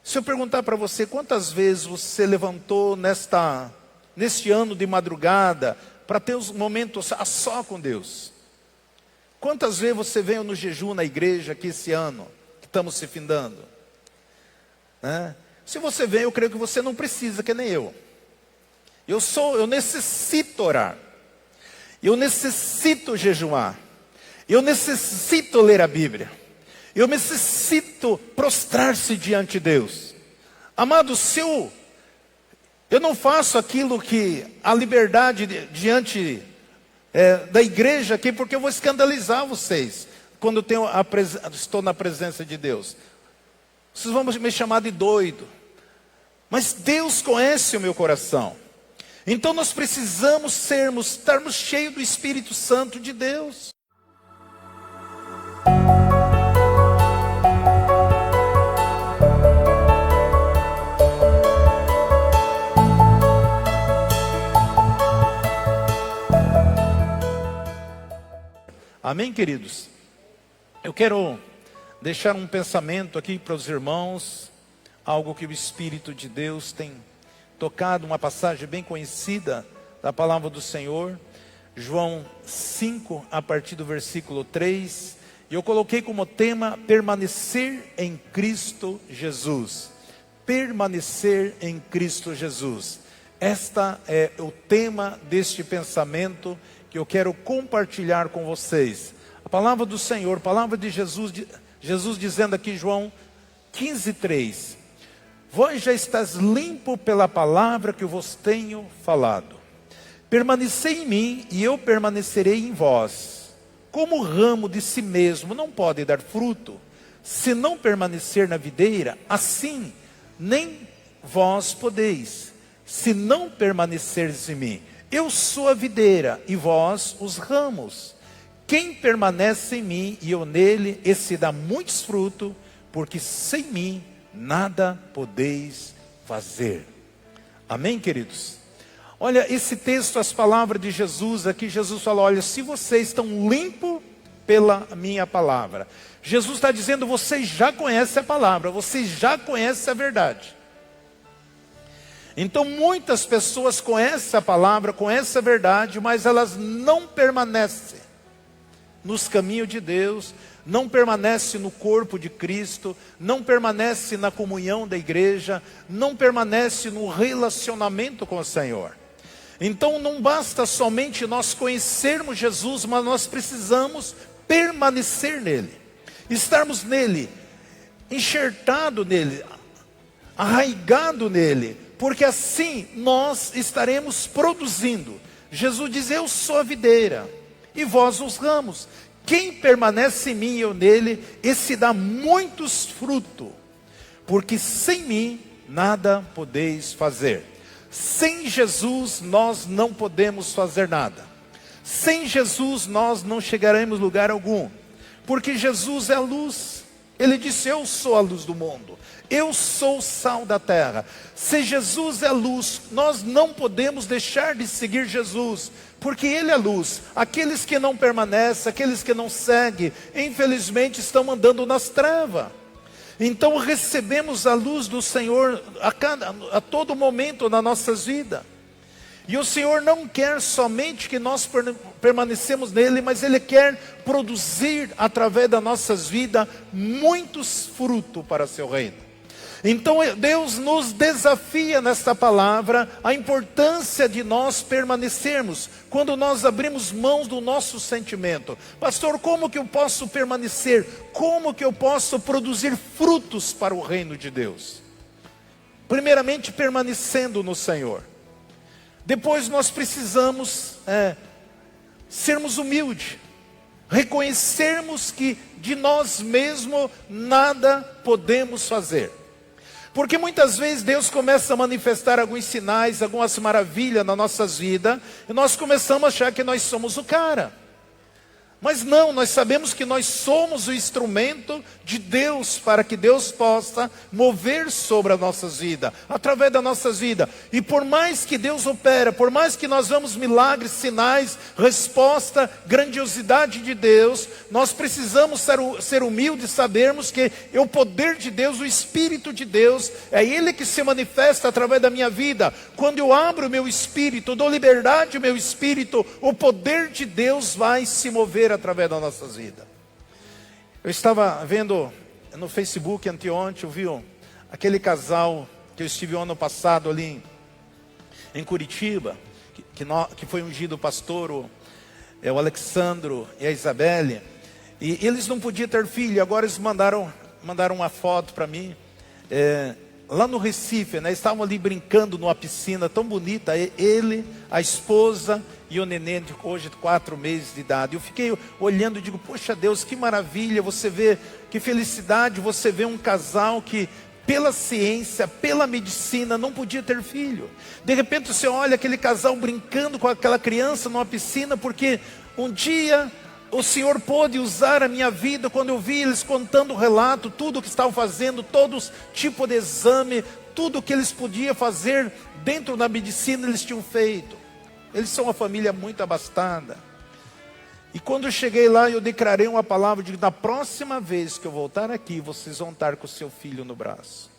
Se eu perguntar para você, quantas vezes você levantou neste ano de madrugada para ter os momentos a só com Deus? Quantas vezes você veio no jejum na igreja aqui esse ano, que estamos se findando? Né? Se você veio, eu creio que você não precisa, que nem eu. Eu necessito orar. Eu necessito jejuar. Eu necessito ler a Bíblia. Eu necessito prostrar-se diante de Deus. Amado, se eu não faço aquilo que a liberdade diante da igreja aqui, porque eu vou escandalizar vocês quando estou na presença de Deus. Vocês vão me chamar de doido. Mas Deus conhece o meu coração. Então nós precisamos estarmos cheios do Espírito Santo de Deus. Amém, queridos? Eu quero deixar um pensamento aqui para os irmãos, algo que o Espírito de Deus tem tocado, uma passagem bem conhecida da palavra do Senhor, João 5, a partir do versículo 3, e eu coloquei como tema, permanecer em Cristo Jesus. Permanecer em Cristo Jesus. Esta é o tema deste pensamento que eu quero compartilhar com vocês. A palavra do Senhor, a palavra de Jesus, Jesus dizendo aqui, João 15, 3. Vós já estáis limpo pela palavra que eu vos tenho falado. Permanecei em mim e eu permanecerei em vós. Como o ramo de si mesmo não pode dar fruto, se não permanecer na videira, assim nem vós podeis, se não permanecerdes em mim. Eu sou a videira e vós os ramos. Quem permanece em mim e eu nele, esse dá muitos frutos, porque sem mim nada podeis fazer. Amém, queridos? Olha, esse texto, as palavras de Jesus, aqui Jesus falou, olha, se vocês estão limpos pela minha palavra. Jesus está dizendo, vocês já conhecem a palavra, vocês já conhecem a verdade. Então muitas pessoas conhecem a palavra, conhecem a verdade, mas elas não permanecem nos caminhos de Deus, não permanecem no corpo de Cristo, não permanecem na comunhão da igreja, não permanecem no relacionamento com o Senhor. Então não basta somente nós conhecermos Jesus, mas nós precisamos permanecer nele, estarmos nele, enxertado nele, arraigado nele, porque assim nós estaremos produzindo. Jesus diz, eu sou a videira e vós os ramos. Quem permanece em mim e eu nele, esse dá muitos frutos, porque sem mim nada podeis fazer. Sem Jesus nós não podemos fazer nada. Sem Jesus nós não chegaremos a lugar algum, porque Jesus é a luz. Ele disse, eu sou a luz do mundo, eu sou o sal da terra. Se Jesus é luz, nós não podemos deixar de seguir Jesus, porque Ele é luz. Aqueles que não permanecem, aqueles que não seguem, infelizmente estão andando nas trevas. Então recebemos a luz do Senhor a todo momento nas nossas vidas. E o Senhor não quer somente que nós permanecemos nele, mas Ele quer produzir através das nossas vidas muitos frutos para seu reino. Então Deus nos desafia nesta palavra a importância de nós permanecermos. Quando nós abrimos mãos do nosso sentimento. Pastor, como que eu posso permanecer? Como que eu posso produzir frutos para o reino de Deus? Primeiramente permanecendo no Senhor. Depois nós precisamos sermos humildes. Reconhecermos que de nós mesmos nada podemos fazer. Porque muitas vezes Deus começa a manifestar alguns sinais, algumas maravilhas nas nossas vidas, e nós começamos a achar que nós somos o cara. Mas não, nós sabemos que nós somos o instrumento de Deus para que Deus possa mover sobre as nossas vidas, através das nossas vidas. E por mais que Deus opera, por mais que nós vemos milagres, sinais, resposta, grandiosidade de Deus, nós precisamos ser humildes, sabermos que é o poder de Deus, o Espírito de Deus, é Ele que se manifesta através da minha vida. Quando eu abro o meu espírito, dou liberdade ao meu espírito, o poder de Deus vai se mover através das nossas vidas. Eu estava vendo no Facebook anteontem, eu vi aquele casal que eu estive o ano passado ali em Curitiba, que foi ungido o pastor, o Alexandro e a Isabelle, e eles não podiam ter filho. Agora eles mandaram uma foto para mim, lá no Recife, né? Estavam ali brincando numa piscina tão bonita, ele, a esposa e o neném de hoje 4 meses de idade. Eu fiquei olhando e digo, poxa Deus, que maravilha, você vê, que felicidade, você vê um casal que pela ciência, pela medicina, não podia ter filho. De repente você olha aquele casal brincando com aquela criança numa piscina, porque um dia o Senhor pôde usar a minha vida, quando eu vi eles contando o relato, tudo o que estavam fazendo, todos tipo de exame, tudo que eles podiam fazer dentro da medicina, eles tinham feito. Eles são uma família muito abastada. E quando eu cheguei lá, eu declarei uma palavra, digo, na próxima vez que eu voltar aqui, vocês vão estar com o seu filho no braço.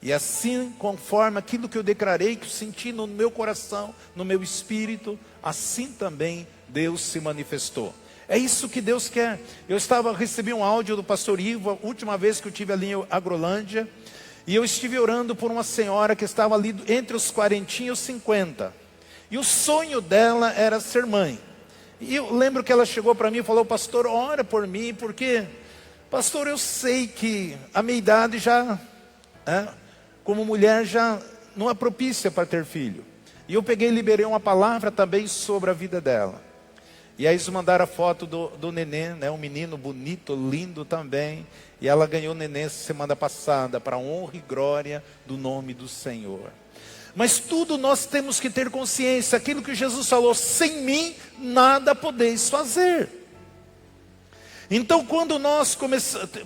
E assim, conforme aquilo que eu declarei, que eu senti no meu coração, no meu espírito, assim também Deus se manifestou. É isso que Deus quer. Recebi um áudio do pastor Ivo, a última vez que eu estive ali em Agrolândia, e eu estive orando por uma senhora que estava ali entre os 40 e os 50. E o sonho dela era ser mãe. E eu lembro que ela chegou para mim e falou, pastor, ora por mim, porque, pastor, eu sei que a minha idade já, como mulher, já não é propícia para ter filho. E eu peguei e liberei uma palavra também sobre a vida dela. E aí eles mandaram a foto do neném, né? Um menino bonito, lindo também. E ela ganhou o neném semana passada, para a honra e glória do nome do Senhor. Mas tudo nós temos que ter consciência, aquilo que Jesus falou, sem mim nada podeis fazer. Então quando nós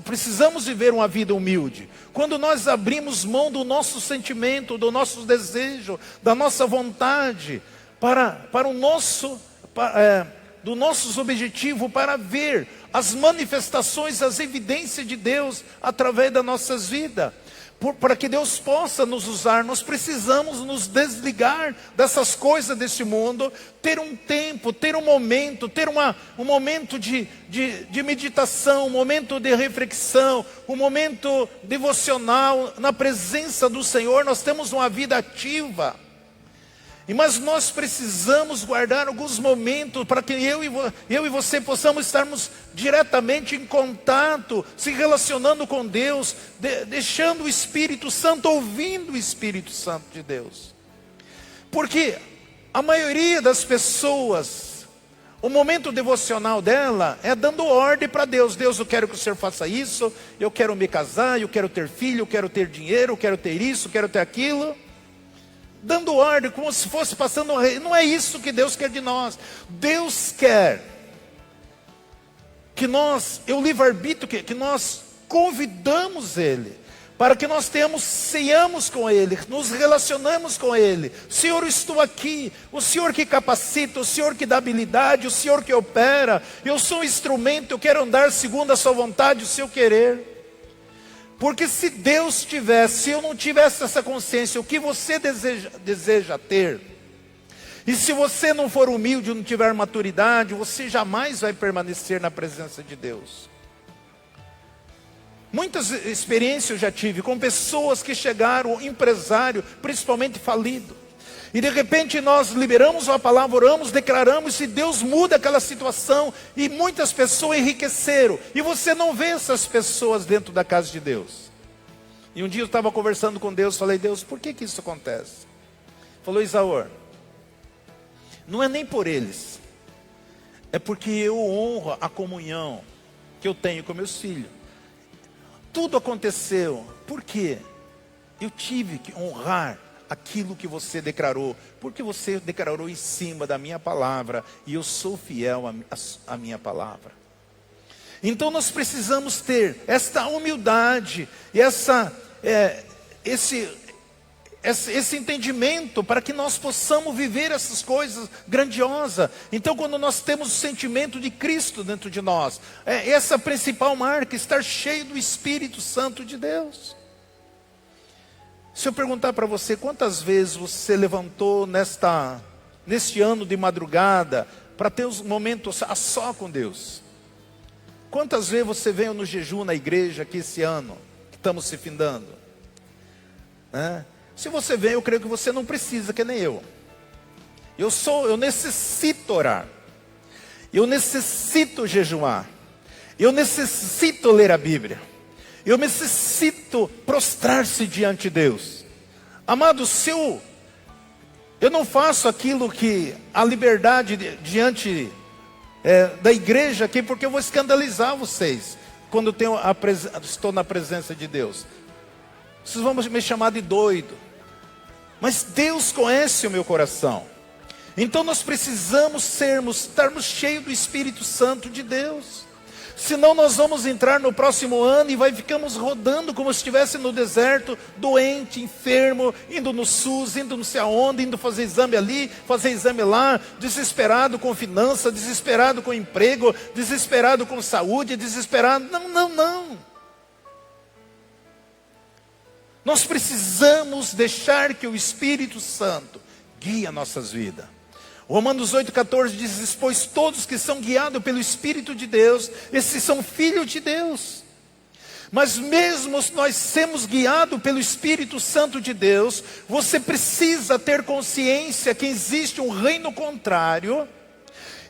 precisamos viver uma vida humilde, quando nós abrimos mão do nosso sentimento, do nosso desejo, da nossa vontade, para o nosso, do nossos objetivos, para ver as manifestações, as evidências de Deus através das nossas vidas. Para que Deus possa nos usar, nós precisamos nos desligar dessas coisas desse mundo, ter um tempo, ter um momento, ter um momento de meditação, um momento de reflexão, um momento devocional na presença do Senhor. Nós temos uma vida ativa. Mas nós precisamos guardar alguns momentos para que eu e você possamos estarmos diretamente em contato, se relacionando com Deus, deixando o Espírito Santo, ouvindo o Espírito Santo de Deus. Porque a maioria das pessoas, o momento devocional dela é dando ordem para Deus. Deus, eu quero que o Senhor faça isso, eu quero me casar, eu quero ter filho, eu quero ter dinheiro, eu quero ter isso, eu quero ter aquilo. Dando ordem, como se fosse passando um rei. Não é isso que Deus quer de nós. Deus quer que nós, o livre-arbítrio, que nós convidamos Ele, para que nós ceiamos com Ele, nos relacionamos com Ele. Senhor, eu estou aqui, o Senhor que capacita, o Senhor que dá habilidade, o Senhor que opera. Eu sou um instrumento, eu quero andar segundo a sua vontade, o seu querer. Porque se Deus tivesse, se eu não tivesse essa consciência, o que você deseja ter, e se você não for humilde, não tiver maturidade, você jamais vai permanecer na presença de Deus. Muitas experiências eu já tive com pessoas que chegaram, empresário, principalmente falido. E de repente nós liberamos uma palavra, oramos, declaramos, e Deus muda aquela situação, e muitas pessoas enriqueceram. E você não vê essas pessoas dentro da casa de Deus. E um dia eu estava conversando com Deus, falei, Deus, por que isso acontece? Falou, Isaor, não é nem por eles, é porque eu honro a comunhão que eu tenho com meus filhos. Tudo aconteceu, porque eu tive que honrar aquilo que você declarou, porque você declarou em cima da minha palavra, e eu sou fiel à minha palavra. Então nós precisamos ter esta humildade, e esse entendimento, para que nós possamos viver essas coisas grandiosas. Então, quando nós temos o sentimento de Cristo dentro de nós, essa principal marca, estar cheio do Espírito Santo de Deus. Se eu perguntar para você, quantas vezes você levantou neste ano de madrugada, para ter os momentos a só com Deus? Quantas vezes você veio no jejum na igreja aqui esse ano, que estamos se findando? Se você vem, eu creio que você não precisa, que nem eu. Eu necessito orar. Eu necessito jejuar. Eu necessito ler a Bíblia. Eu necessito prostrar-se diante de Deus. Amado, eu não faço aquilo que a liberdade diante da igreja aqui, porque eu vou escandalizar vocês quando estou na presença de Deus. Vocês vão me chamar de doido. Mas Deus conhece o meu coração. Então nós precisamos estarmos cheios do Espírito Santo de Deus. Senão nós vamos entrar no próximo ano e ficamos rodando como se estivesse no deserto, doente, enfermo, indo no SUS, indo não sei aonde, indo fazer exame ali, fazer exame lá, desesperado com finança, desesperado com emprego, desesperado com saúde, desesperado. Não. Nós precisamos deixar que o Espírito Santo guie as nossas vidas. Romanos 8,14 diz: pois todos que são guiados pelo Espírito de Deus, esses são filhos de Deus. Mas mesmo nós sermos guiados pelo Espírito Santo de Deus, você precisa ter consciência que existe um reino contrário.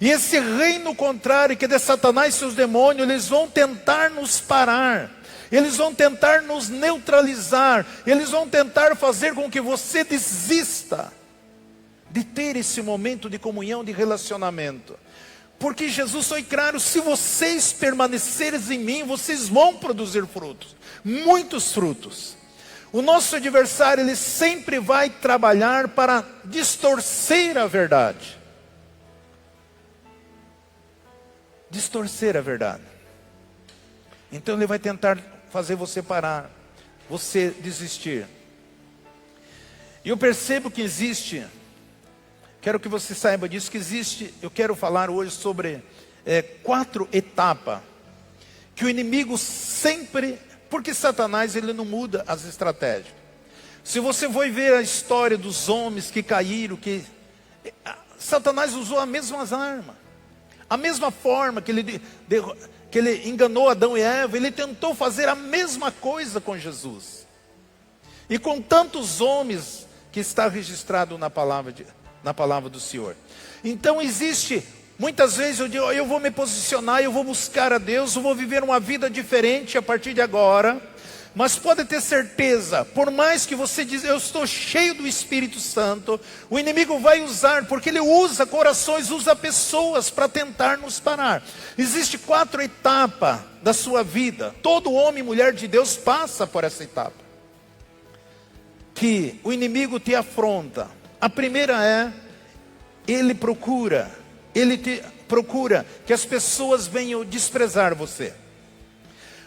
E esse reino contrário, que é de Satanás e seus demônios, eles vão tentar nos parar. Eles vão tentar nos neutralizar. Eles vão tentar fazer com que você desista de ter esse momento de comunhão, de relacionamento. Porque Jesus foi claro: se vocês permanecerem em mim, vocês vão produzir frutos, muitos frutos. O nosso adversário, ele sempre vai trabalhar para distorcer a verdade. Distorcer a verdade. Então ele vai tentar fazer você parar, você desistir. E eu percebo que existe, quero que você saiba disso, que existe, eu quero falar hoje sobre 4 etapas, que o inimigo sempre, porque Satanás ele não muda as estratégias. Se você for ver a história dos homens que caíram, Satanás usou as mesmas armas, a mesma forma que ele enganou Adão e Eva, ele tentou fazer a mesma coisa com Jesus. E com tantos homens que está registrado na palavra do Senhor. Então existe, muitas vezes eu digo: eu vou me posicionar, eu vou buscar a Deus, eu vou viver uma vida diferente a partir de agora. Mas pode ter certeza, por mais que você diz: eu estou cheio do Espírito Santo, o inimigo vai usar, porque ele usa corações, usa pessoas para tentar nos parar. Existem 4 etapas da sua vida. Todo homem e mulher de Deus passa por essa etapa, que o inimigo te afronta. A primeira ele te procura que as pessoas venham desprezar você.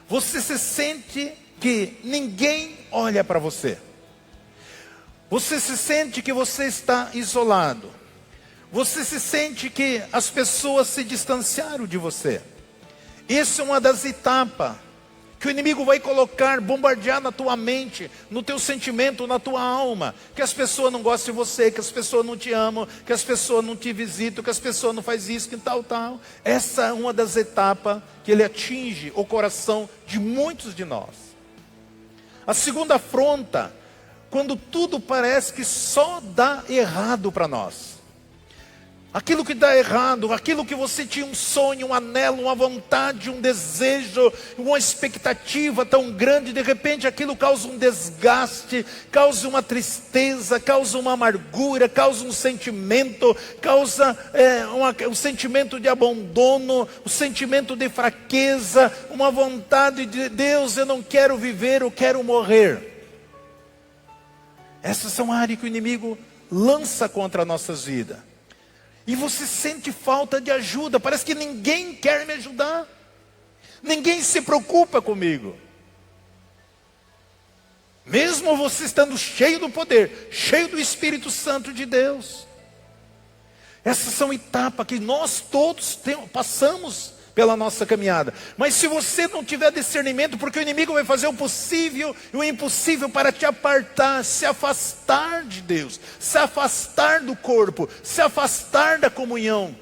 Você se sente que ninguém olha para você. Você se sente que você está isolado. Você se sente que as pessoas se distanciaram de você. Isso é uma das etapas que o inimigo vai colocar, bombardear na tua mente, no teu sentimento, na tua alma. Que as pessoas não gostam de você, que as pessoas não te amam, que as pessoas não te visitam, que as pessoas não fazem isso, que tal. Essa é uma das etapas que ele atinge o coração de muitos de nós. A segunda afronta, quando tudo parece que só dá errado para nós. Aquilo que dá errado, aquilo que você tinha um sonho, um anelo, uma vontade, um desejo, uma expectativa tão grande, de repente aquilo causa um desgaste, causa uma tristeza, causa uma amargura, causa um sentimento, causa um sentimento de abandono, um sentimento de fraqueza, uma vontade de: Deus, eu não quero viver, eu quero morrer. Essas são áreas que o inimigo lança contra as nossas vidas. E você sente falta de ajuda. Parece que ninguém quer me ajudar. Ninguém se preocupa comigo. Mesmo você estando cheio do poder, cheio do Espírito Santo de Deus. Essas são etapas que nós todos passamos pela nossa caminhada. Mas se você não tiver discernimento, porque o inimigo vai fazer o possível e o impossível para te apartar, se afastar de Deus, se afastar do corpo, se afastar da comunhão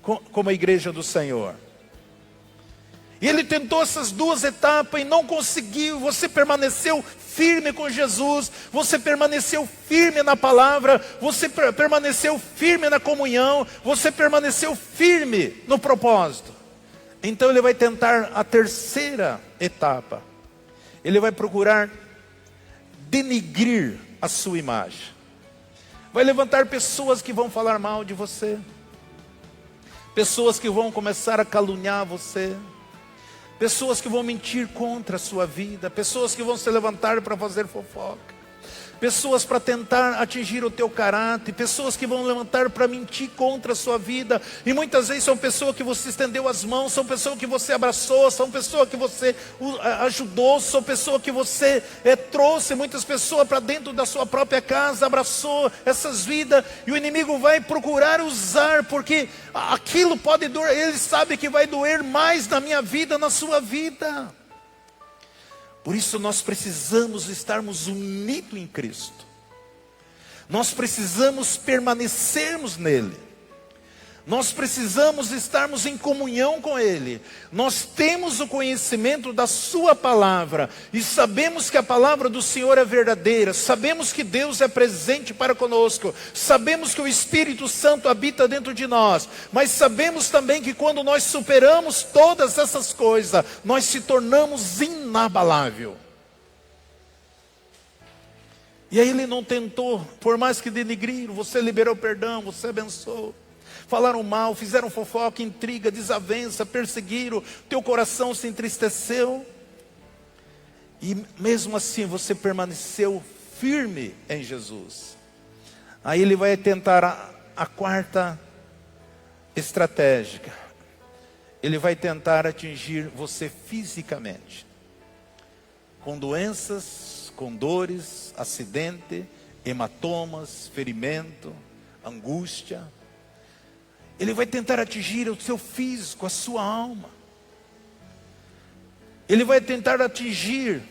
como a igreja do Senhor. E ele tentou essas duas etapas e não conseguiu. Você permaneceu firme com Jesus, você permaneceu firme na palavra, você permaneceu firme na comunhão, você permaneceu firme no propósito. Então ele vai tentar a terceira etapa. Ele vai procurar denigrir a sua imagem. Vai levantar pessoas que vão falar mal de você. Pessoas que vão começar a caluniar você. Pessoas que vão mentir contra a sua vida. Pessoas que vão se levantar para fazer fofoca. Pessoas para tentar atingir o teu caráter. Pessoas que vão levantar para mentir contra a sua vida. E muitas vezes são pessoas que você estendeu as mãos. São pessoas que você abraçou. São pessoas que você ajudou. São pessoas que você trouxe muitas pessoas para dentro da sua própria casa. Abraçou essas vidas. E o inimigo vai procurar usar. Porque aquilo pode doer. Ele sabe que vai doer mais na minha vida, na sua vida. Por isso nós precisamos estarmos unidos em Cristo. Nós precisamos permanecermos nele. Nós precisamos estarmos em comunhão com Ele. Nós temos o conhecimento da Sua palavra. E sabemos que a palavra do Senhor é verdadeira. Sabemos que Deus é presente para conosco. Sabemos que o Espírito Santo habita dentro de nós. Mas sabemos também que quando nós superamos todas essas coisas, nós se tornamos inabalável. E aí ele não tentou, por mais que denigriram, você liberou perdão, você abençoou. Falaram mal, fizeram fofoca, intriga, desavença, perseguiram, teu coração se entristeceu. E mesmo assim você permaneceu firme em Jesus. Aí ele vai tentar a quarta estratégia. Ele vai tentar atingir você fisicamente. Com doenças, com dores, acidente, hematomas, ferimento, angústia. Ele vai tentar atingir o seu físico, a sua alma. Ele vai tentar atingir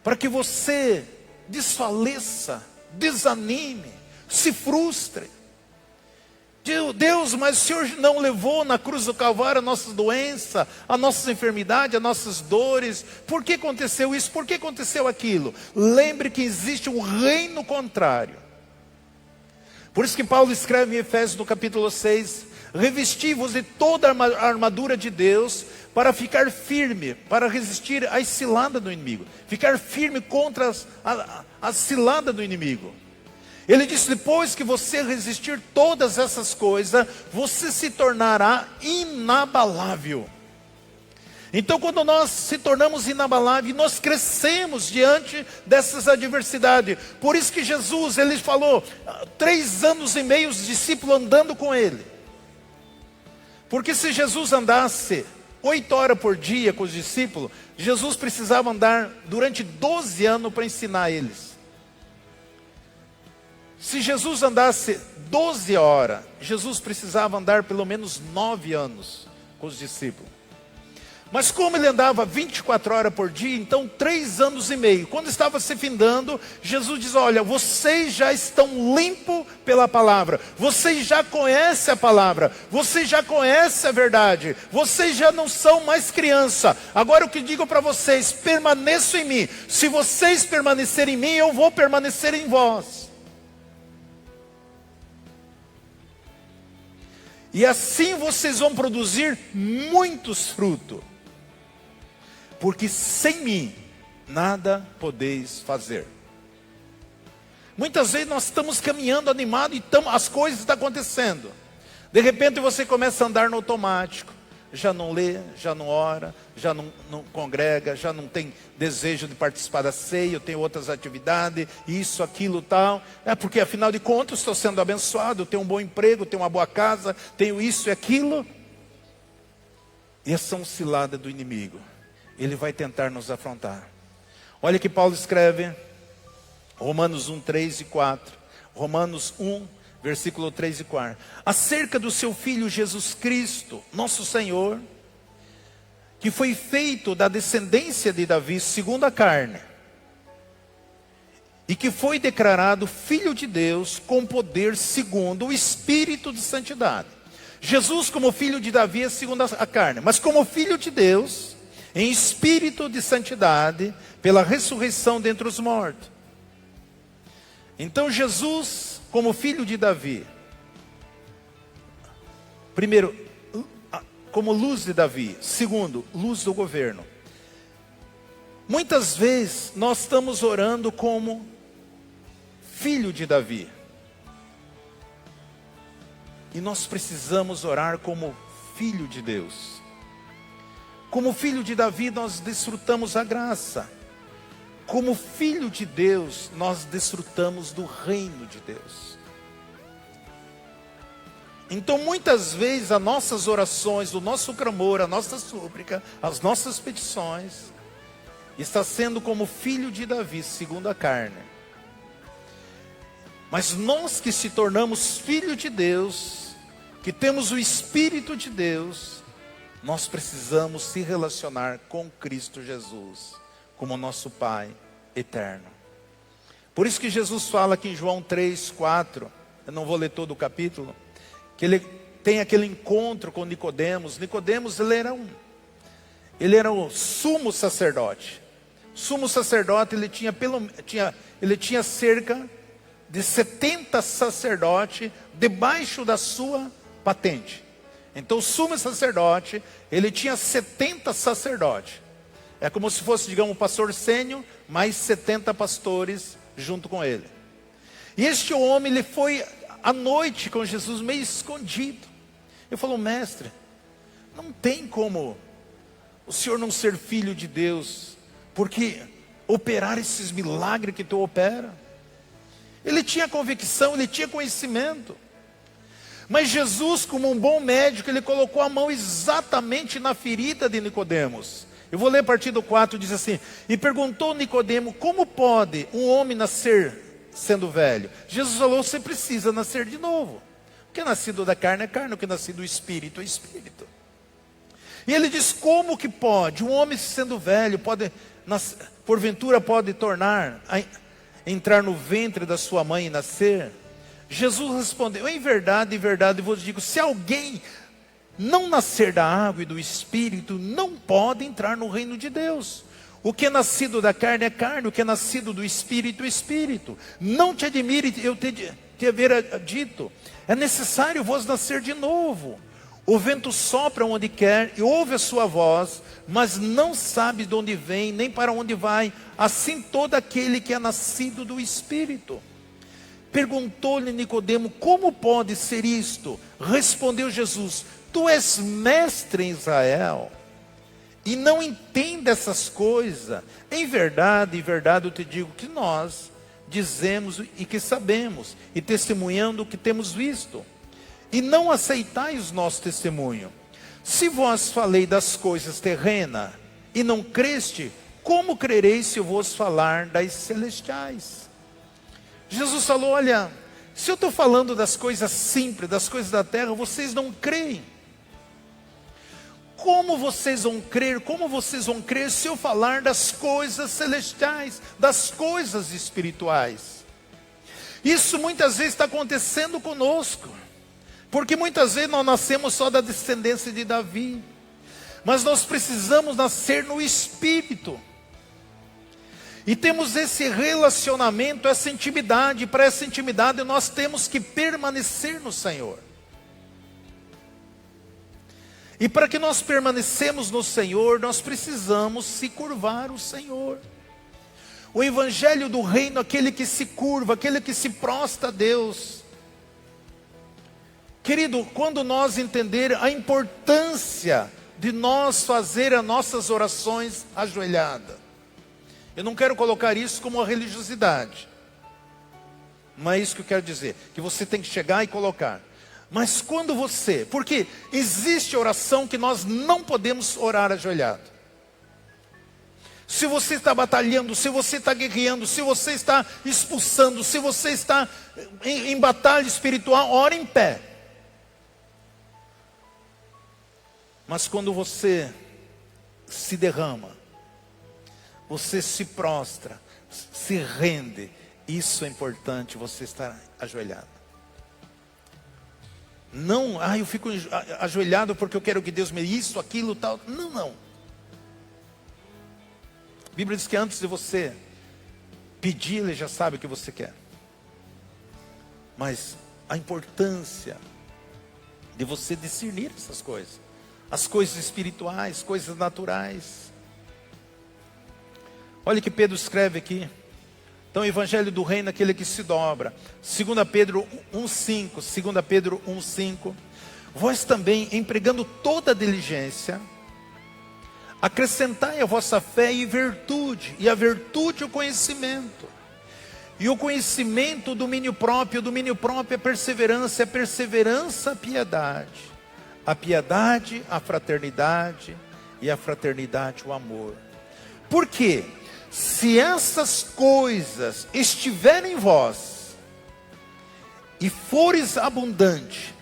para que você desfaleça, desanime, se frustre. Deus, mas o Senhor não levou na cruz do Calvário a nossa doença, a nossas enfermidades, as nossas dores. Por que aconteceu isso? Por que aconteceu aquilo? Lembre que existe um reino contrário. Por isso que Paulo escreve em Efésios no capítulo 6, revesti-vos de toda a armadura de Deus, para ficar firme, para resistir às ciladas do inimigo. Ficar firme contra as ciladas do inimigo. Ele disse, depois que você resistir todas essas coisas, você se tornará inabalável. Então quando nós se tornamos inabaláveis, nós crescemos diante dessas adversidades. Por isso que Jesus, ele falou, 3 anos e meio os discípulos andando com ele. Porque se Jesus andasse 8 horas por dia com os discípulos, Jesus precisava andar durante 12 anos para ensinar eles. Se Jesus andasse 12 horas, Jesus precisava andar pelo menos 9 anos com os discípulos. Mas como ele andava 24 horas por dia, então 3 anos e meio. Quando estava se findando, Jesus diz, olha, vocês já estão limpos pela palavra. Vocês já conhecem a palavra. Vocês já conhecem a verdade. Vocês já não são mais criança. Agora o que digo para vocês, permaneçam em mim. Se vocês permanecerem em mim, eu vou permanecer em vós. E assim vocês vão produzir muitos frutos. Porque sem mim, nada podeis fazer. Muitas vezes nós estamos caminhando animado e as coisas estão acontecendo. De repente você começa a andar no automático. já não lê, já não ora, já não congrega, já não tem desejo de participar da ceia, eu tenho outras atividades, isso, aquilo, tal. É porque afinal de contas estou sendo abençoado, eu tenho um bom emprego, tenho uma boa casa, tenho isso e aquilo. E essa é uma cilada do inimigo. Ele vai tentar nos afrontar. Olha que Paulo escreve, Romanos 1, 3 e 4. Romanos 1, versículo 3 e 4. Acerca do seu Filho Jesus Cristo, nosso Senhor, que foi feito da descendência de Davi segundo a carne, e que foi declarado Filho de Deus com poder segundo o Espírito de Santidade. Jesus como filho de Davi é segundo a carne, mas como Filho de Deus, em Espírito de Santidade, pela ressurreição dentre os mortos. Então Jesus, como filho de Davi, primeiro, como luz de Davi, segundo, luz do governo. Muitas vezes nós estamos orando como filho de Davi. E nós precisamos orar como filho de Deus. Como filho de Davi nós desfrutamos a graça. Como filho de Deus, nós desfrutamos do reino de Deus. Então muitas vezes as nossas orações, o nosso clamor, a nossa súplica, as nossas petições, está sendo como filho de Davi, segundo a carne. Mas nós que se tornamos filho de Deus, que temos o Espírito de Deus, nós precisamos se relacionar com Cristo Jesus, como nosso Pai eterno. Por isso que Jesus fala aqui em João 3, 4, eu não vou ler todo o capítulo, que ele tem aquele encontro com Nicodemos. Nicodemos, ele era o sumo sacerdote. Sumo sacerdote, ele tinha cerca de 70 sacerdotes debaixo da sua patente. Então o sumo sacerdote, ele tinha 70 sacerdotes. É como se fosse, digamos, um pastor sênior, mais 70 pastores junto com ele. E este homem, ele foi à noite com Jesus, meio escondido. Ele falou: mestre, não tem como o senhor não ser filho de Deus, porque operar esses milagres que tu opera. Ele tinha convicção, ele tinha conhecimento. Mas Jesus, como um bom médico, ele colocou a mão exatamente na ferida de Nicodemos. Eu vou ler a partir do 4, diz assim: e perguntou Nicodemo, como pode um homem nascer sendo velho? Jesus falou: você precisa nascer de novo. O que é nascido da carne é carne, o que é nascido do espírito é espírito. E ele diz: como que pode? Um homem sendo velho, porventura pode entrar no ventre da sua mãe e nascer? Jesus respondeu: em verdade vos digo, se alguém não nascer da água e do Espírito, não pode entrar no reino de Deus. O que é nascido da carne é carne, o que é nascido do Espírito é Espírito. Não te admire eu te haver dito, é necessário vos nascer de novo. O vento sopra onde quer e ouve a sua voz, mas não sabe de onde vem, nem para onde vai. Assim todo aquele que é nascido do Espírito. Perguntou-lhe Nicodemo: como pode ser isto? Respondeu Jesus: tu és mestre em Israel e não entende essas coisas. Em verdade eu te digo que nós dizemos e que sabemos, e testemunhando o que temos visto, e não aceitais o nosso testemunho. Se vos falei das coisas terrenas e não creste, como crereis se eu vos falar das celestiais? Jesus falou: olha, se eu estou falando das coisas simples, das coisas da terra, vocês não creem. Como vocês vão crer? Como vocês vão crer se eu falar das coisas celestiais, das coisas espirituais? Isso muitas vezes está acontecendo conosco, porque muitas vezes nós nascemos só da descendência de Davi, mas nós precisamos nascer no Espírito. E temos esse relacionamento, essa intimidade. Para essa intimidade nós temos que permanecer no Senhor. E para que nós permanecemos no Senhor, nós precisamos se curvar ao Senhor. O evangelho do reino, aquele que se curva, aquele que se prostra a Deus. Querido, quando nós entender a importância de nós fazer as nossas orações ajoelhada. Eu não quero colocar isso como uma religiosidade. Não é isso que eu quero dizer. Que você tem que chegar e colocar. Mas quando você... Porque existe oração que nós não podemos orar ajoelhado. Se você está batalhando, se você está guerreando, se você está expulsando, se você está em batalha espiritual, ore em pé. Mas quando você se derrama, você se prostra, se rende, isso é importante, você estar ajoelhado. Não, eu fico ajoelhado porque eu quero que Deus me isso, aquilo, tal. Não, não. A Bíblia diz que antes de você pedir, Ele já sabe o que você quer. Mas a importância de você discernir essas coisas. As coisas espirituais, coisas naturais. Olha o que Pedro escreve aqui. Então, o Evangelho do Reino é aquele que se dobra. 2 Pedro 1,5. 2 Pedro 1,5. Vós também, empregando toda a diligência, acrescentai a vossa fé e virtude, e a virtude o conhecimento, e o conhecimento o domínio próprio a perseverança, a perseverança a piedade a fraternidade, e a fraternidade o amor. Por quê? Se essas coisas estiverem em vós, e fores abundante,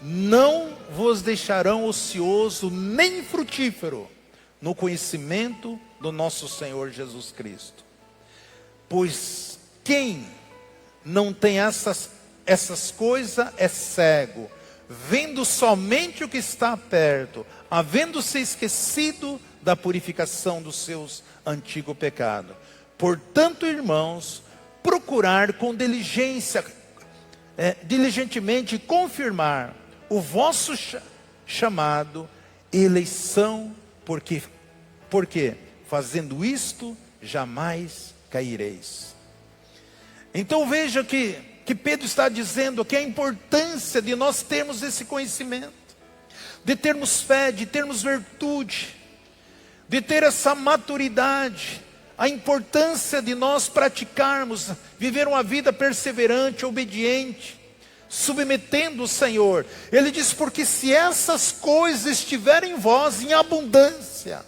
não vos deixarão ocioso nem frutífero no conhecimento do nosso Senhor Jesus Cristo. Pois quem não tem essas coisas é cego, vendo somente o que está perto, havendo-se esquecido da purificação dos seus antigos pecados. Portanto, irmãos, procurar com diligentemente confirmar o vosso chamado, eleição, porque fazendo isto, jamais caireis. Então veja que Pedro está dizendo que a importância de nós termos esse conhecimento, de termos fé, de termos virtude, de ter essa maturidade, a importância de nós praticarmos, viver uma vida perseverante, obediente, submetendo o Senhor. Ele diz, porque se essas coisas estiverem em vós em abundância,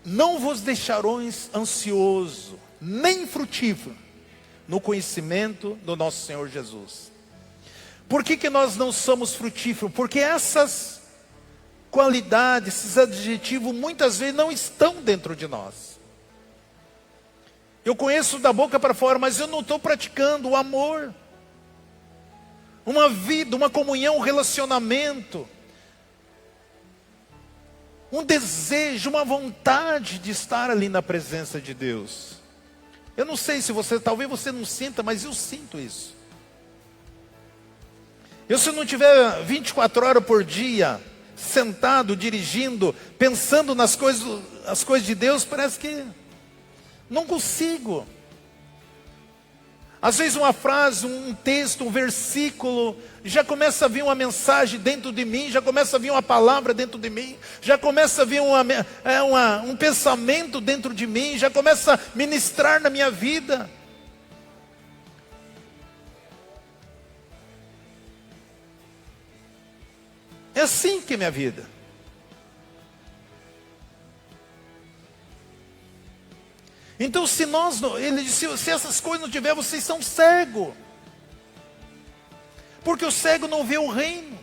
não vos deixarões ansioso, nem frutífero, no conhecimento do nosso Senhor Jesus. Por que nós não somos frutíferos? Porque essas qualidades, esses adjetivos, muitas vezes não estão dentro de nós. Eu conheço da boca para fora, mas eu não estou praticando o amor, uma vida, uma comunhão, um relacionamento, um desejo, uma vontade de estar ali na presença de Deus. Eu não sei se talvez você não sinta, mas eu sinto isso. Se eu não tiver 24 horas por dia, sentado, dirigindo, pensando nas coisas, as coisas de Deus, parece que não consigo. Às vezes uma frase, um texto, um versículo, já começa a vir uma mensagem dentro de mim, já começa a vir uma palavra dentro de mim, já começa a vir um pensamento dentro de mim, já começa a ministrar na minha vida. É assim que é minha vida. Então ele disse, se essas coisas não tiver, vocês são cegos. Porque o cego não vê o reino.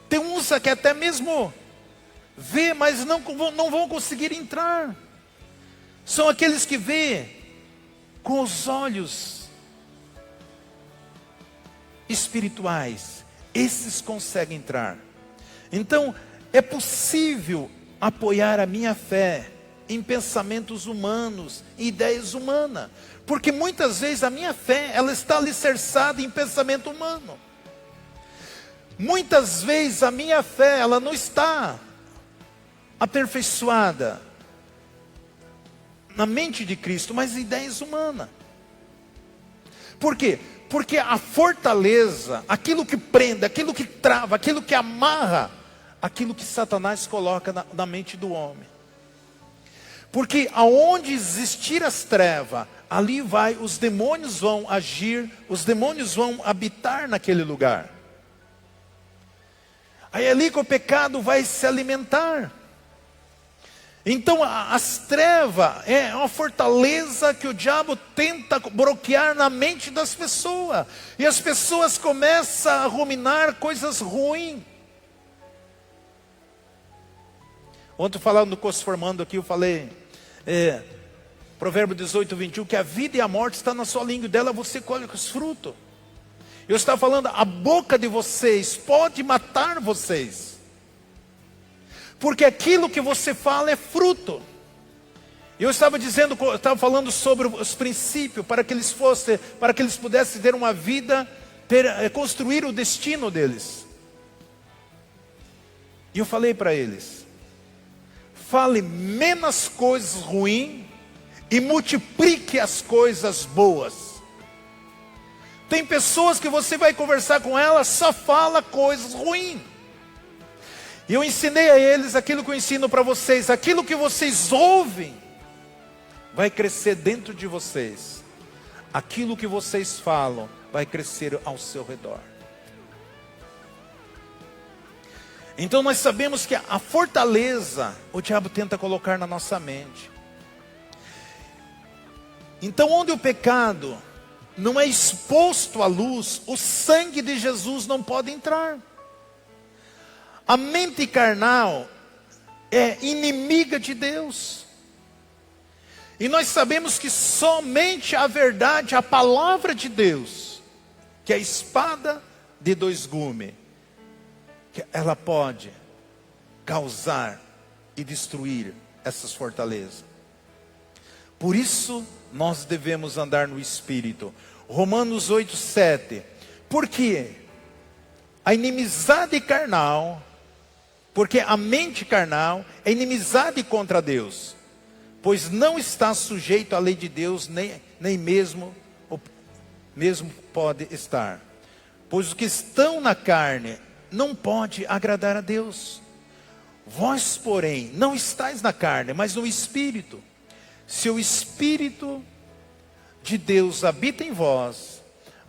Tem uns que até mesmo vê, mas não vão conseguir entrar. São aqueles que vê com os olhos espirituais. Esses conseguem entrar. Então, é possível apoiar a minha fé em pensamentos humanos, em ideias humanas. Porque muitas vezes a minha fé, ela está alicerçada em pensamento humano. Muitas vezes a minha fé, ela não está aperfeiçoada na mente de Cristo, mas em ideias humanas. Por quê? Porque a fortaleza, aquilo que prende, aquilo que trava, aquilo que amarra, aquilo que Satanás coloca na mente do homem. Porque aonde existir as trevas, ali os demônios vão agir, os demônios vão habitar naquele lugar. Aí é ali que o pecado vai se alimentar. Então as trevas é uma fortaleza que o diabo tenta bloquear na mente das pessoas. E as pessoas começam a ruminar coisas ruins. Ontem falando no curso formando aqui, eu falei, Provérbio 18, 21, que a vida e a morte está na sua língua, e dela você colhe os frutos. Eu estava falando, a boca de vocês pode matar vocês. Porque aquilo que você fala é fruto. Eu estava falando sobre os princípios, para que eles pudessem ter uma vida, construir o destino deles. E eu falei para eles, fale menos coisas ruins e multiplique as coisas boas. Tem pessoas que você vai conversar com elas, só fala coisas ruins. E eu ensinei a eles aquilo que eu ensino para vocês. Aquilo que vocês ouvem vai crescer dentro de vocês. Aquilo que vocês falam vai crescer ao seu redor. Então nós sabemos que a fortaleza o diabo tenta colocar na nossa mente. Então onde o pecado não é exposto à luz, o sangue de Jesus não pode entrar. A mente carnal é inimiga de Deus. E nós sabemos que somente a verdade, a palavra de Deus, que é a espada de dois gumes, que ela pode causar e destruir essas fortalezas. Por isso nós devemos andar no Espírito. Romanos 8, 7. Porque a inimizade carnal, porque a mente carnal é inimizade contra Deus, pois não está sujeito à lei de Deus, nem mesmo pode estar. Pois os que estão na carne não pode agradar a Deus. Vós, porém, não estáis na carne, mas no Espírito. Se o Espírito de Deus habita em vós,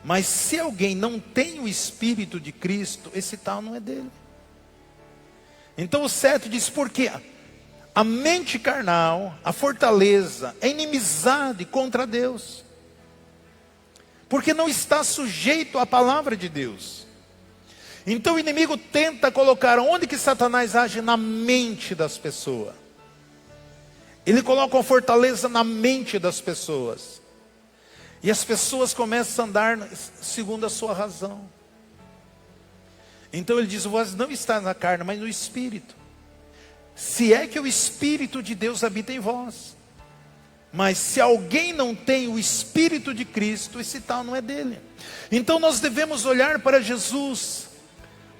mas se alguém não tem o Espírito de Cristo, esse tal não é dele. Então o 7 diz, porque a mente carnal, a fortaleza, é inimizade contra Deus. Porque não está sujeito à palavra de Deus. Então o inimigo tenta colocar, onde que Satanás age? Na mente das pessoas. Ele coloca a fortaleza na mente das pessoas. E as pessoas começam a andar segundo a sua razão. Então ele diz, vós não está na carne, mas no Espírito. Se é que o Espírito de Deus habita em vós. Mas se alguém não tem o Espírito de Cristo, esse tal não é dele. Então nós devemos olhar para Jesus.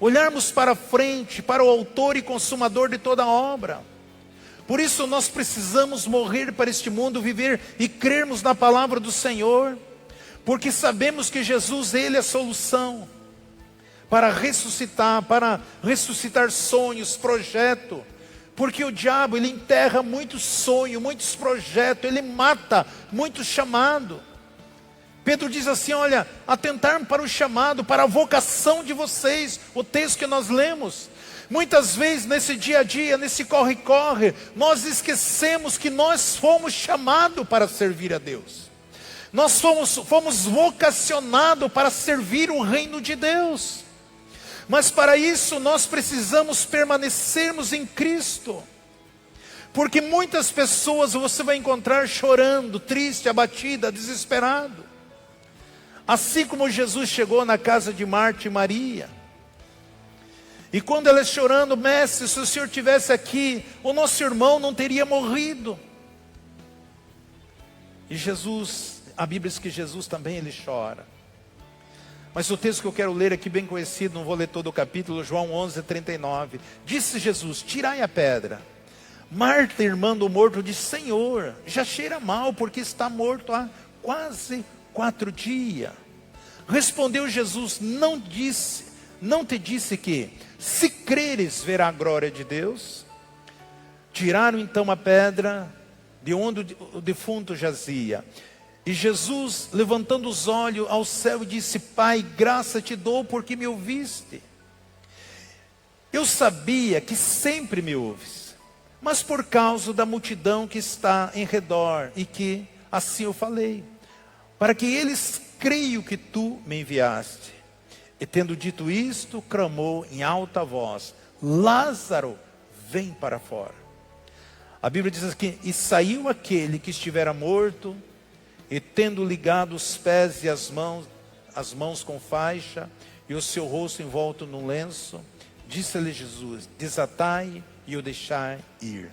Olharmos para frente, para o autor e consumador de toda a obra. Por isso nós precisamos morrer para este mundo, viver e crermos na palavra do Senhor. Porque sabemos que Jesus, Ele é a solução. Para ressuscitar sonhos, projetos. Porque o diabo, ele enterra muitos sonhos, muitos projetos, ele mata muitos chamados. Pedro diz assim, olha, atentar para o chamado, para a vocação de vocês, o texto que nós lemos. Muitas vezes nesse dia a dia, nesse corre-corre, nós esquecemos que nós fomos chamados para servir a Deus. Nós fomos vocacionados para servir o reino de Deus. Mas para isso nós precisamos permanecermos em Cristo. Porque muitas pessoas você vai encontrar chorando, triste, abatida, desesperado. Assim como Jesus chegou na casa de Marta e Maria. E quando ela chorando, mestre, se o Senhor estivesse aqui, o nosso irmão não teria morrido. E Jesus, a Bíblia diz que Jesus também ele chora. Mas o texto que eu quero ler aqui, bem conhecido, não vou ler todo o capítulo, João 11, 39. Disse Jesus, tirai a pedra. Marta, irmã do morto, disse, Senhor, já cheira mal, porque está morto há quase 4 dias. Respondeu Jesus: não te disse que, se creres, verá a glória de Deus? Tiraram então a pedra de onde o defunto jazia. E Jesus, levantando os olhos ao céu, disse: Pai, graça te dou porque me ouviste. Eu sabia que sempre me ouves, mas por causa da multidão que está em redor, e que assim eu falei, para que eles creiam que tu me enviaste. E tendo dito isto, clamou em alta voz: Lázaro, vem para fora. A Bíblia diz aqui: e saiu aquele que estivera morto, e tendo ligado os pés e as mãos com faixa, e o seu rosto envolto num lenço, disse-lhe Jesus: desatai e o deixai ir.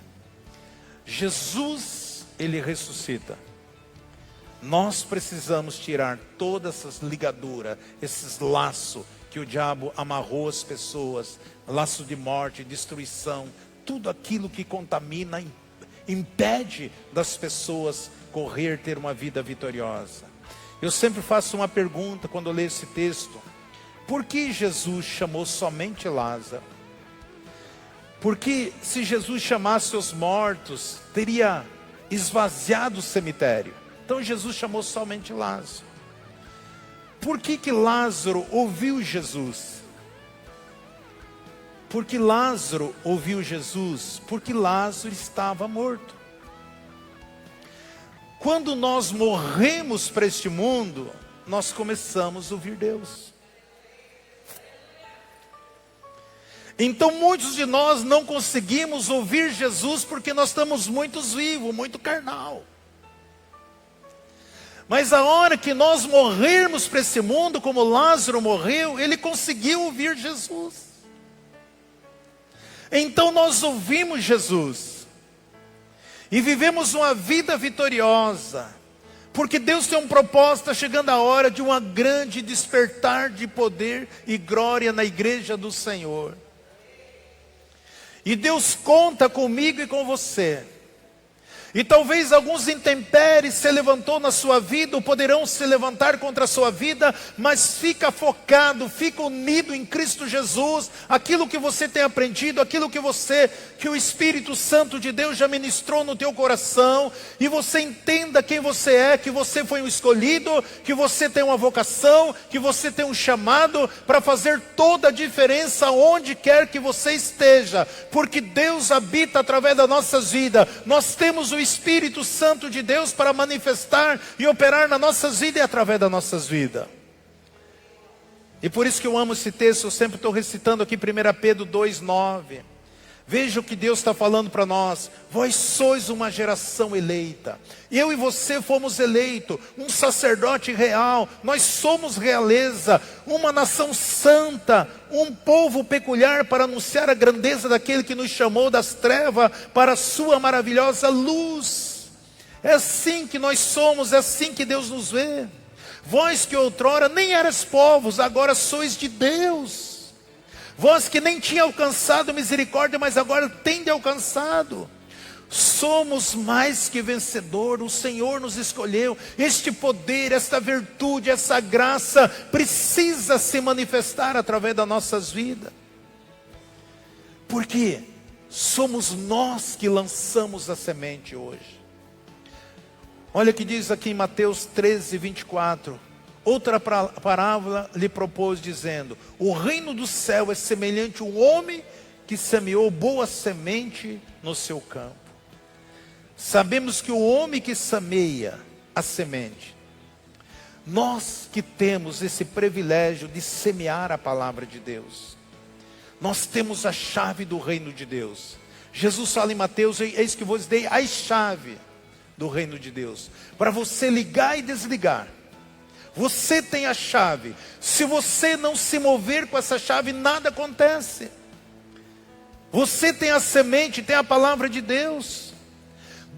Jesus, ele ressuscita. Nós precisamos tirar todas essas ligaduras, esses laços que o diabo amarrou as pessoas, laço de morte, destruição, tudo aquilo que contamina, impede das pessoas correr, ter uma vida vitoriosa. Eu sempre faço uma pergunta quando eu leio esse texto: por que Jesus chamou somente Lázaro? Porque se Jesus chamasse os mortos, teria esvaziado o cemitério. Então Jesus chamou somente Lázaro. Por que Lázaro ouviu Jesus? Porque Lázaro ouviu Jesus? Porque Lázaro estava morto. Quando nós morremos para este mundo, nós começamos a ouvir Deus. Então muitos de nós não conseguimos ouvir Jesus porque nós estamos muito vivos, muito carnal. Mas a hora que nós morrermos para esse mundo, como Lázaro morreu, ele conseguiu ouvir Jesus. Então nós ouvimos Jesus. E vivemos uma vida vitoriosa. Porque Deus tem um propósito, está chegando a hora de uma grande despertar de poder e glória na igreja do Senhor. E Deus conta comigo e com você. E talvez alguns intempéries se levantou na sua vida, ou poderão se levantar contra a sua vida, mas fica focado, fica unido em Cristo Jesus, aquilo que você tem aprendido, aquilo que o Espírito Santo de Deus já ministrou no teu coração, e você entenda quem você é, que você foi um escolhido, que você tem uma vocação, que você tem um chamado para fazer toda a diferença onde quer que você esteja, porque Deus habita através das nossas vidas. Nós temos o Espírito Santo de Deus para manifestar e operar nas nossas vidas e através das nossas vidas. E por isso que eu amo esse texto, eu sempre estou recitando aqui 1 Pedro 2,9. Veja o que Deus está falando para nós: vós sois uma geração eleita, eu e você fomos eleitos, um sacerdote real, nós somos realeza, uma nação santa, um povo peculiar, para anunciar a grandeza daquele que nos chamou das trevas para a sua maravilhosa luz. É assim que nós somos, é assim que Deus nos vê. Vós que outrora nem eras povos, agora sois de Deus. Vós que nem tinha alcançado misericórdia, mas agora tende alcançado. Somos mais que vencedor, o Senhor nos escolheu. Este poder, esta virtude, essa graça precisa se manifestar através das nossas vidas. Porque somos nós que lançamos a semente hoje. Olha o que diz aqui em Mateus 13:24. Outra parábola lhe propôs, dizendo: o reino do céu é semelhante a um homem que semeou boa semente no seu campo. Sabemos que o homem que semeia a semente, nós que temos esse privilégio de semear a palavra de Deus, nós temos a chave do reino de Deus. Jesus fala em Mateus: eis que vos dei a chave do reino de Deus, para você ligar e desligar. Você tem a chave. Se você não se mover com essa chave, nada acontece. Você tem a semente, tem a palavra de Deus.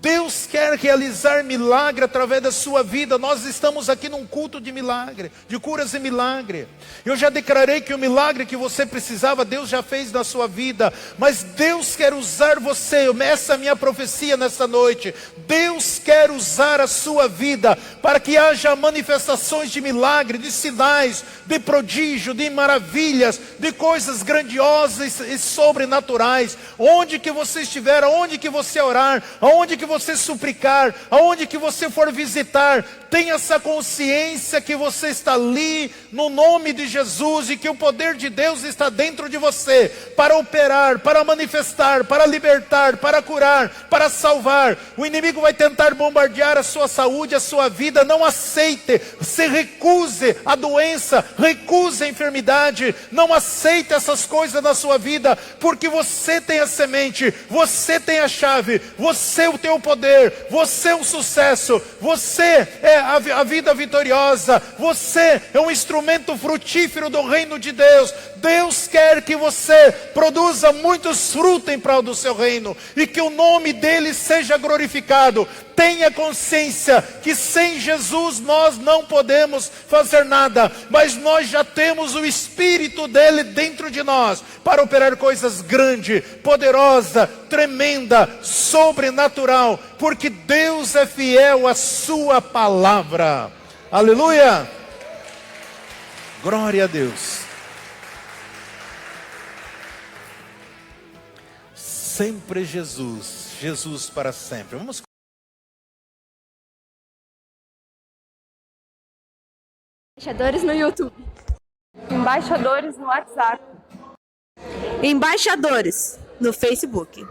Deus quer realizar milagre através da sua vida. Nós estamos aqui num culto de milagre, de curas e milagre. Eu já declarei que o milagre que você precisava, Deus já fez na sua vida. Mas Deus quer usar você. Essa é a minha profecia nessa noite. Deus quer usar a sua vida para que haja manifestações de milagre, de sinais, de prodígio, de maravilhas, de coisas grandiosas e sobrenaturais. Onde que você estiver, aonde que você orar, aonde que você suplicar, aonde que você for visitar, tenha essa consciência que você está ali no nome de Jesus e que o poder de Deus está dentro de você para operar, para manifestar, para libertar, para curar, para salvar. O inimigo vai tentar bombardear a sua saúde, a sua vida. Não aceite, se recuse a doença, recuse a enfermidade, não aceite essas coisas na sua vida, porque você tem a semente, você tem a chave, você tem o poder, você é um sucesso, você é a vida vitoriosa, você é um instrumento frutífero do reino de Deus. Deus quer que você produza muitos frutos em prol do seu reino, e que o nome dele seja glorificado. Tenha consciência que sem Jesus nós não podemos fazer nada, mas nós já temos o Espírito dele dentro de nós, para operar coisas grandes, poderosa, tremenda, sobrenatural, porque Deus é fiel à sua palavra. Aleluia! Glória a Deus. Sempre Jesus, Jesus para sempre. Vamos. Embaixadores no YouTube. Embaixadores no WhatsApp. Embaixadores no Facebook.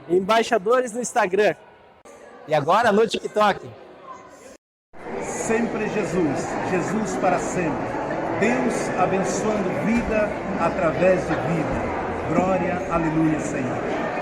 Embaixadores no Instagram. E agora no TikTok. Sempre Jesus, Jesus para sempre. Deus abençoando vida através de vida. Glória, aleluia, Senhor.